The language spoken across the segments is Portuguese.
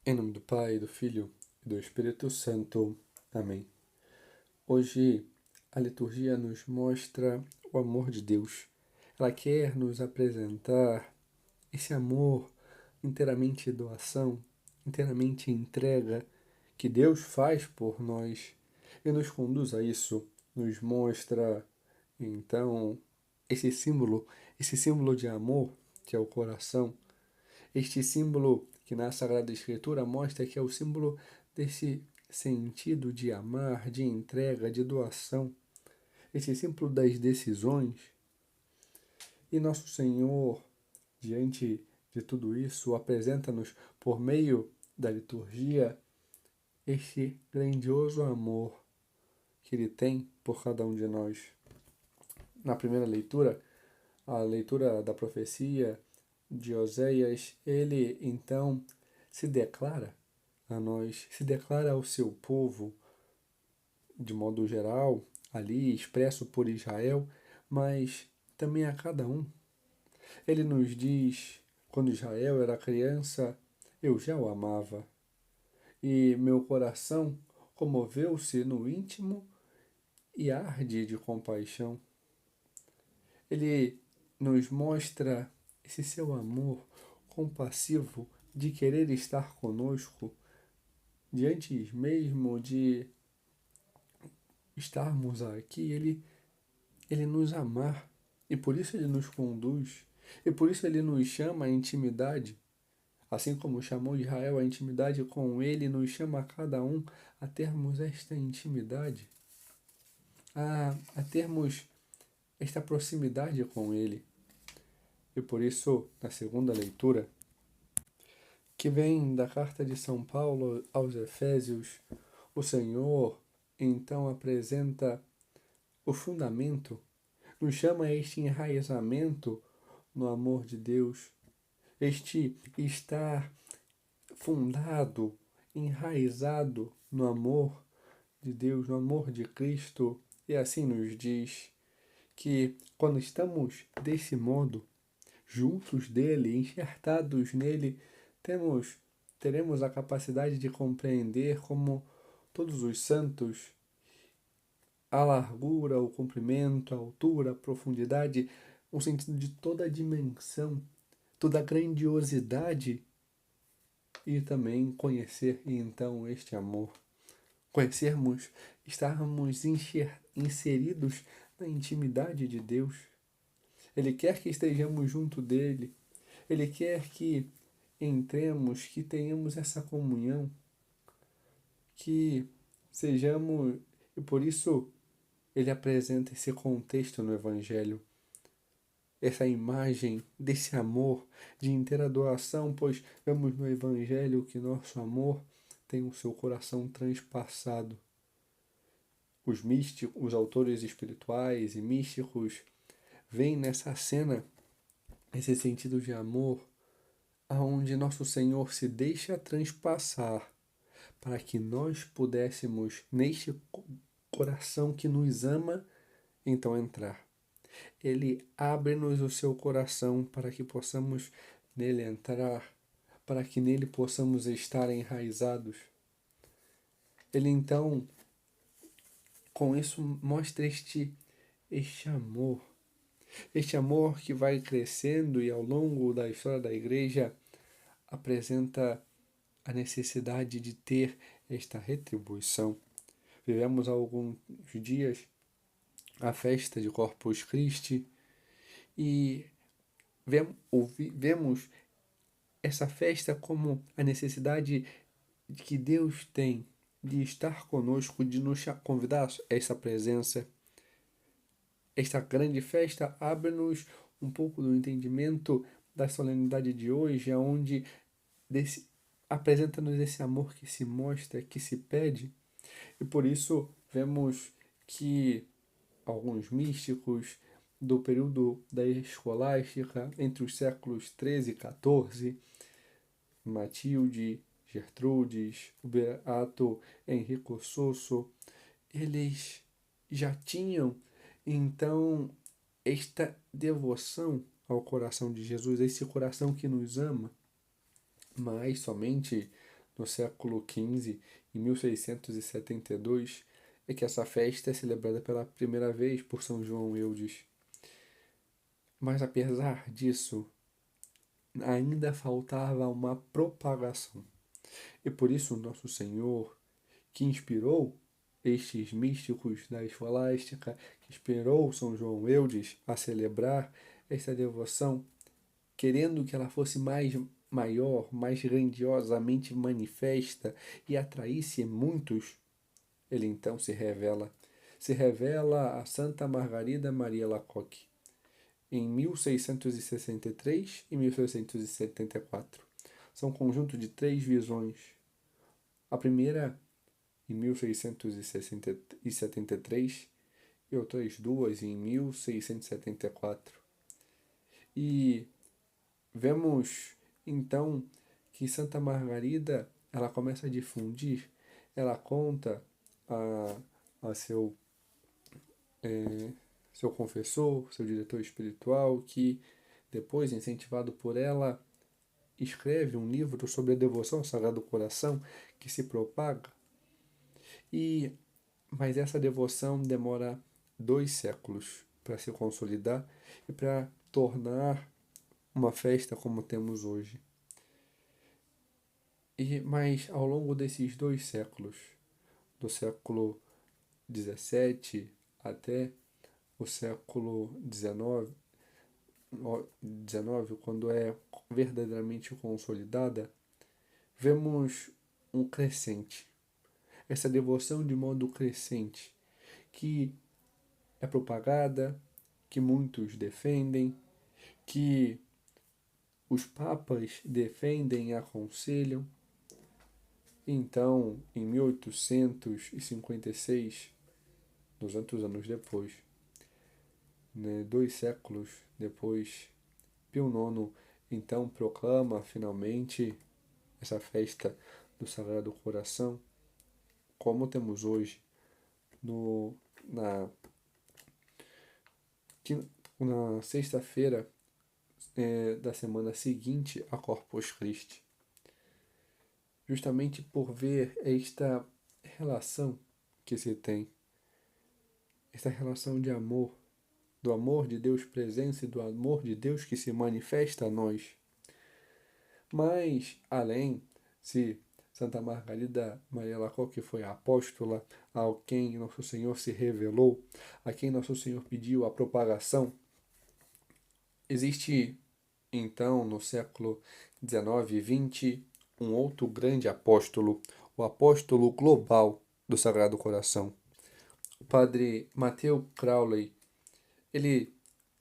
Em nome do Pai, do Filho e do Espírito Santo. Amém. Hoje a liturgia nos mostra o amor de Deus. Ela quer nos apresentar esse amor inteiramente doação, inteiramente entrega que Deus faz por nós e nos conduz a isso, nos mostra então esse símbolo de amor que é o coração, este símbolo que na Sagrada Escritura mostra que é o símbolo desse sentido de amar, de entrega, de doação, esse símbolo das decisões. E nosso Senhor, diante de tudo isso, apresenta-nos por meio da liturgia este grandioso amor que Ele tem por cada um de nós. Na primeira leitura, a leitura da profecia de Oséias, ele então se declara a nós, se declara ao seu povo, de modo geral, ali expresso por Israel, mas também a cada um. Ele nos diz, quando Israel era criança, eu já o amava, e meu coração comoveu-se no íntimo e arde de compaixão. Ele nos mostra esse seu amor compassivo de querer estar conosco, diante mesmo de estarmos aqui, ele nos amar, e por isso ele nos conduz, e por isso ele nos chama à intimidade, assim como chamou Israel à intimidade com ele, nos chama a cada um a termos esta intimidade, a termos esta proximidade com ele. E por isso, na segunda leitura, que vem da carta de São Paulo aos Efésios, o Senhor então apresenta o fundamento, nos chama a este enraizamento no amor de Deus, este estar fundado, enraizado no amor de Deus, no amor de Cristo, e assim nos diz que quando estamos desse modo, juntos dele, enxertados nele, teremos a capacidade de compreender como todos os santos a largura, o comprimento, a altura, a profundidade, o sentido de toda a dimensão, toda a grandiosidade e também conhecer então este amor. Conhecermos, estarmos inseridos na intimidade de Deus. Ele quer que estejamos junto dele. Ele quer que entremos, que tenhamos essa comunhão, que sejamos, e por isso ele apresenta esse contexto no Evangelho, essa imagem desse amor de inteira doação, pois vemos no Evangelho que nosso amor tem o seu coração transpassado. Os místicos, os autores espirituais e místicos veem nessa cena esse sentido de amor aonde nosso Senhor se deixa transpassar para que nós pudéssemos, neste coração que nos ama, então entrar. Ele abre-nos o seu coração para que possamos nele entrar, para que nele possamos estar enraizados. Ele então, com isso, mostra este amor que vai crescendo e ao longo da história da igreja apresenta a necessidade de ter esta retribuição. Vivemos há alguns dias a festa de Corpus Christi e vemos essa festa como a necessidade que Deus tem de estar conosco, de nos convidar a essa presença. Esta grande festa abre-nos um pouco do entendimento da solenidade de hoje, onde apresenta-nos esse amor que se mostra, que se pede, e por isso vemos que alguns místicos do período da escolástica, entre os séculos 13 e 14, Matilde, Gertrudes, o beato Enrico Sosso, eles já tinham então esta devoção ao coração de Jesus, esse coração que nos ama, mas somente no século XV, em 1672, é que essa festa é celebrada pela primeira vez por São João Eudes. Mas apesar disso, ainda faltava uma propagação. E por isso Nosso Senhor, que inspirou estes místicos da escolástica, que inspirou São João Eudes a celebrar esta devoção, querendo que ela fosse maior, mais grandiosamente manifesta e atraísse muitos, ele então se revela a Santa Margarida Maria Lacoque em 1663 e 1674. São um conjunto de 3 visões. A primeira em 1673 e outras 2 em 1674. E vemos então que Santa Margarida ela começa a difundir, ela conta a seu confessor, seu diretor espiritual, que depois, incentivado por ela, escreve um livro sobre a devoção ao Sagrado Coração que se propaga. Mas essa devoção demora 2 séculos para se consolidar e para tornar uma festa como temos hoje. Mas ao longo desses 2 séculos, do século XVII até o século XIX, quando é verdadeiramente consolidada, vemos um crescente. Essa devoção de modo crescente, que é propagada, que muitos defendem, que os papas defendem e aconselham. Então, em 1856, 200 anos depois, 2 séculos depois, Pio IX então proclama finalmente essa festa do Sagrado Coração, como temos hoje, na sexta-feira da semana seguinte a Corpus Christi. Justamente por ver esta relação que se tem, esta relação de amor, do amor de Deus presente e do amor de Deus que se manifesta a nós. Mas, além, se Santa Margarida Maria Lacoque foi a apóstola, a quem Nosso Senhor se revelou, a quem Nosso Senhor pediu a propagação, existe, então, no século XIX e XX, um outro grande apóstolo, o apóstolo global do Sagrado Coração, o padre Matthew Crowley. Ele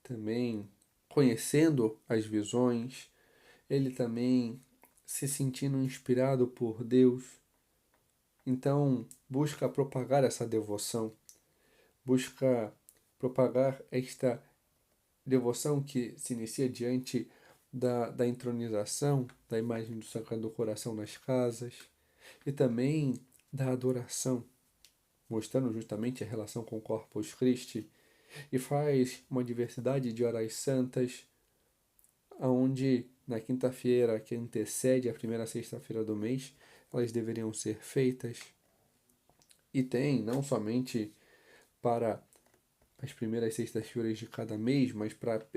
também, conhecendo as visões, ele também se sentindo inspirado por Deus, então busca propagar essa devoção, busca propagar esta devoção que se inicia diante da entronização da imagem do Sagrado Coração nas casas e também da adoração, mostrando justamente a relação com o Corpus Christi, e faz uma diversidade de horas santas, onde na quinta-feira que antecede a primeira sexta-feira do mês, elas deveriam ser feitas. E tem não somente para as primeiras sextas-feiras de cada mês, mas para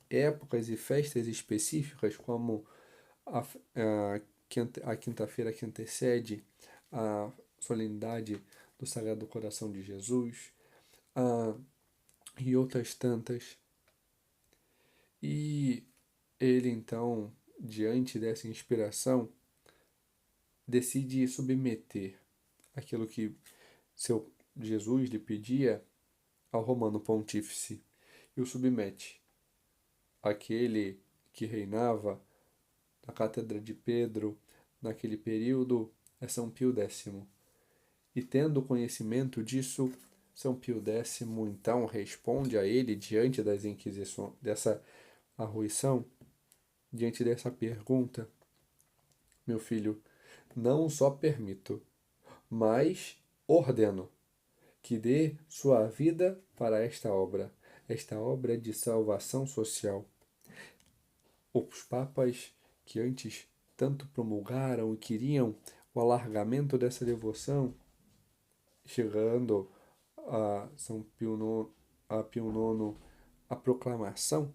épocas e festas específicas, como a quinta-feira que antecede a solenidade do Sagrado Coração de Jesus, e outras tantas. E ele, então, diante dessa inspiração, decide submeter aquilo que seu Jesus lhe pedia ao Romano Pontífice, e o submete. Aquele que reinava na Cátedra de Pedro naquele período é São Pio X. E tendo conhecimento disso, São Pio X então responde a ele diante das inquisições, dessa arruição, diante dessa pergunta: meu filho, não só permito, mas ordeno que dê sua vida para esta obra de salvação social. Os papas que antes tanto promulgaram e queriam o alargamento dessa devoção, chegando a Pio IX, a proclamação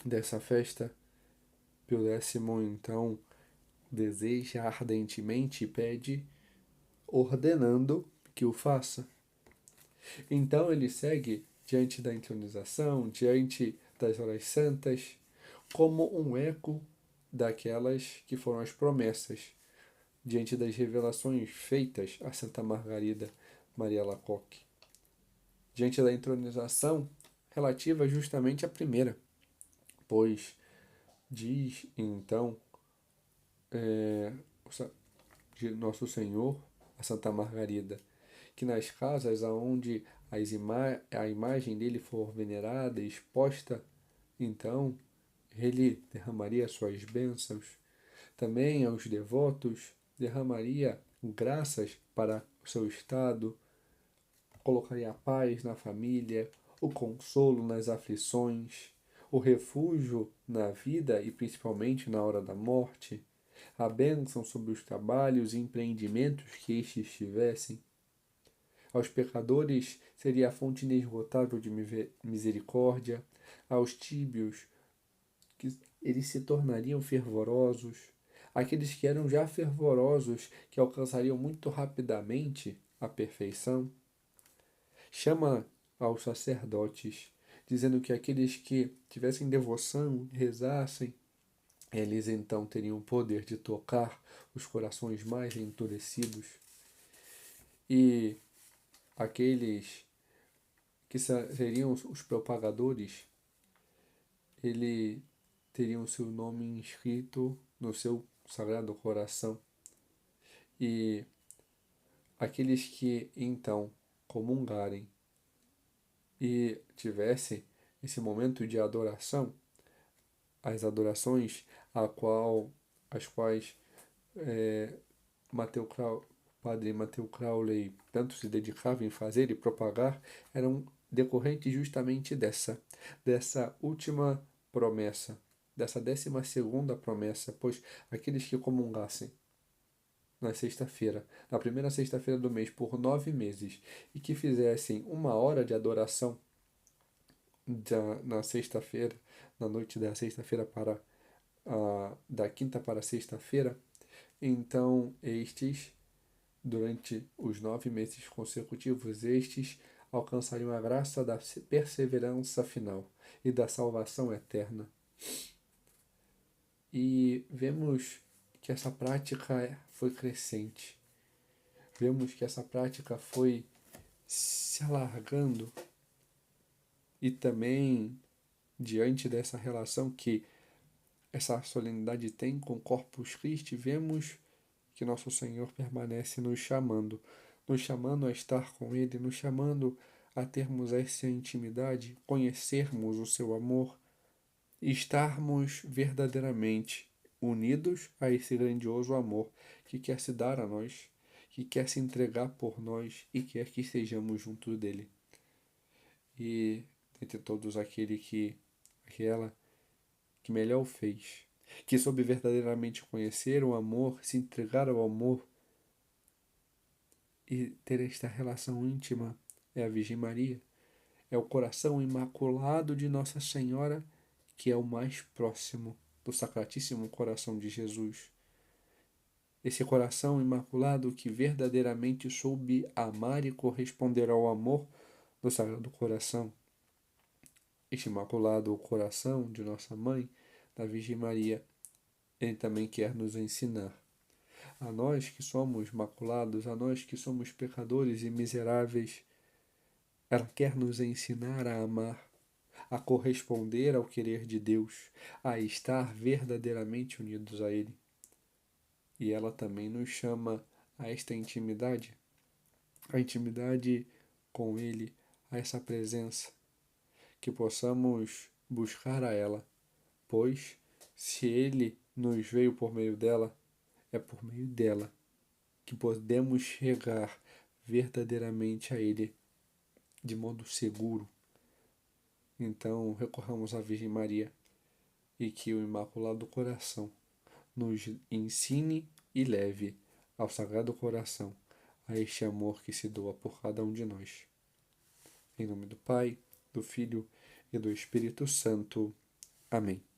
dessa festa. Pio X, então, deseja ardentemente e pede, ordenando que o faça. Então ele segue diante da entronização, diante das horas santas, como um eco daquelas que foram as promessas, diante das revelações feitas a Santa Margarida Maria Alacoque, diante da entronização relativa justamente à primeira, pois diz então de Nosso Senhor a Santa Margarida que nas casas aonde a imagem dele for venerada e exposta, então ele derramaria suas bênçãos. Também aos devotos derramaria graças para o seu estado, colocaria a paz na família, o consolo nas aflições, o refúgio na vida e principalmente na hora da morte, a bênção sobre os trabalhos e empreendimentos que estes tivessem. Aos pecadores seria a fonte inesgotável de misericórdia, aos tíbios que eles se tornariam fervorosos, aqueles que eram já fervorosos que alcançariam muito rapidamente a perfeição. Chama aos sacerdotes, dizendo que aqueles que tivessem devoção, rezassem, eles então teriam o poder de tocar os corações mais endurecidos. E aqueles que seriam os propagadores, ele teriam o seu nome inscrito no seu sagrado coração. E aqueles que então comungarem e tivessem esse momento de adoração, as adorações as quais Padre Matthew Crowley tanto se dedicava em fazer e propagar, eram decorrentes justamente dessa última promessa, dessa 12ª promessa, pois aqueles que comungassem na sexta-feira, na primeira sexta-feira do mês, por 9 meses, e que fizessem 1 hora de adoração na sexta-feira, na noite da sexta-feira da quinta para a sexta-feira, então estes, durante os 9 meses consecutivos, estes alcançariam a graça da perseverança final e da salvação eterna. E vemos que essa prática foi crescente. Vemos que essa prática foi se alargando e também diante dessa relação que essa solenidade tem com Corpus Christi, vemos que Nosso Senhor permanece nos chamando a estar com Ele, nos chamando a termos essa intimidade, conhecermos o seu amor e estarmos verdadeiramente unidos a esse grandioso amor que quer se dar a nós, que quer se entregar por nós e quer que estejamos juntos dele. E entre todos aquela que melhor o fez, que soube verdadeiramente conhecer o amor, se entregar ao amor e ter esta relação íntima, é a Virgem Maria. É o coração imaculado de Nossa Senhora, que é o mais próximo do Sacratíssimo Coração de Jesus. Esse coração imaculado que verdadeiramente soube amar e corresponder ao amor do Sagrado Coração. Este imaculado coração de nossa Mãe, da Virgem Maria, ele também quer nos ensinar. A nós que somos maculados, a nós que somos pecadores e miseráveis, ela quer nos ensinar a amar, a corresponder ao querer de Deus, a estar verdadeiramente unidos a Ele. E ela também nos chama a esta intimidade, a intimidade com Ele, a essa presença, que possamos buscar a ela, pois se Ele nos veio por meio dela, é por meio dela que podemos chegar verdadeiramente a Ele de modo seguro. Então, recorramos à Virgem Maria e que o Imaculado Coração nos ensine e leve ao Sagrado Coração, a este amor que se doa por cada um de nós. Em nome do Pai, do Filho e do Espírito Santo. Amém.